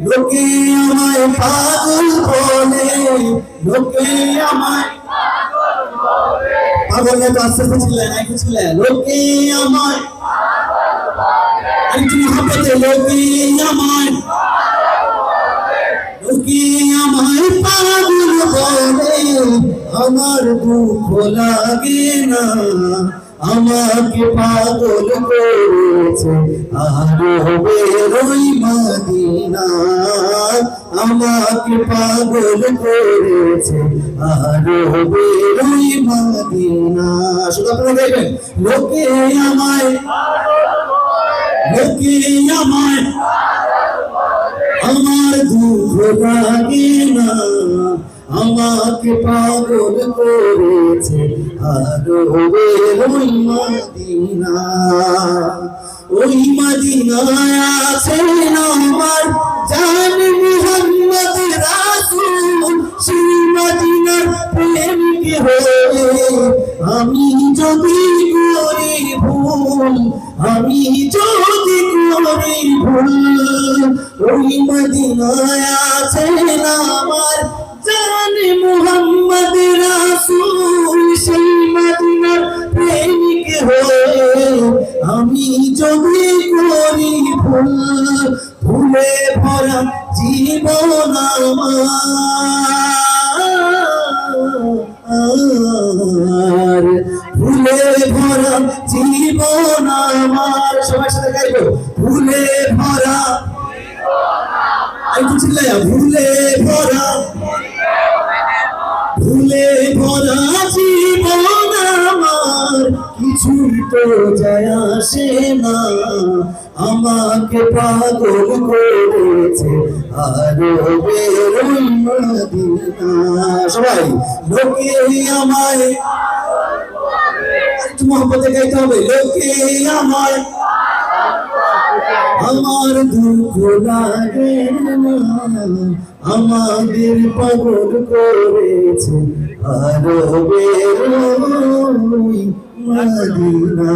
লোকে আমায় পাগল বলে, লোকে আমায় পাগল না, তো আস্তে আস্তে ছিলেন একটু ছিলেন। লোকে আমায় একটু মহাপতে, লোকে আমায়, লোকে আমায় পাগল বলে, আমার দুঃখ লাগে না, আমাকে পাগল করেছে আরো বেরোই মদিনা, আমাকে পাগল করেছে আরো বেরোই মদিনা। শুধু আপনারা দেখবেন, লোকে আমায়, লোকে আমায়, আমার দুঃখ লাগে না, আমাকে পাগল করেছে আরো বেরোই মদিনা। ওই মদিনায় আছেন আমার জান মুহাম্মদ রাসূল, সেই মদিনার প্রেমিক হয়ে আমি যদি করি ভুল, আমি যদি করি ভুল, ওই মদিনায় আছেন আমার জান মুহাম্মদ রাসূল, সেই মদিনার প্রেমিক হয়ে আমি যদি করি ভুল, ভুলে ভরা জীবন আমার, ভুলে ভরা জীবন আমার, সবার সাথে গাইবো, ভুলে ভরা, একটু চিল্লাইয়া, ভুলে ভরা, ভুলে ভরা জীবন আমার, কিছুই তো যায় আসে না, আমাকে পাগল করেছে আরো বেরোই মদিনা। সবাই লোকে আমায়, একটু মহব্বতে গাইতে হবে, লোকে আমায়, আমার দুঃখ লাগে না, আমাদের পাগল করেছে আরো বেরোই মদিনা।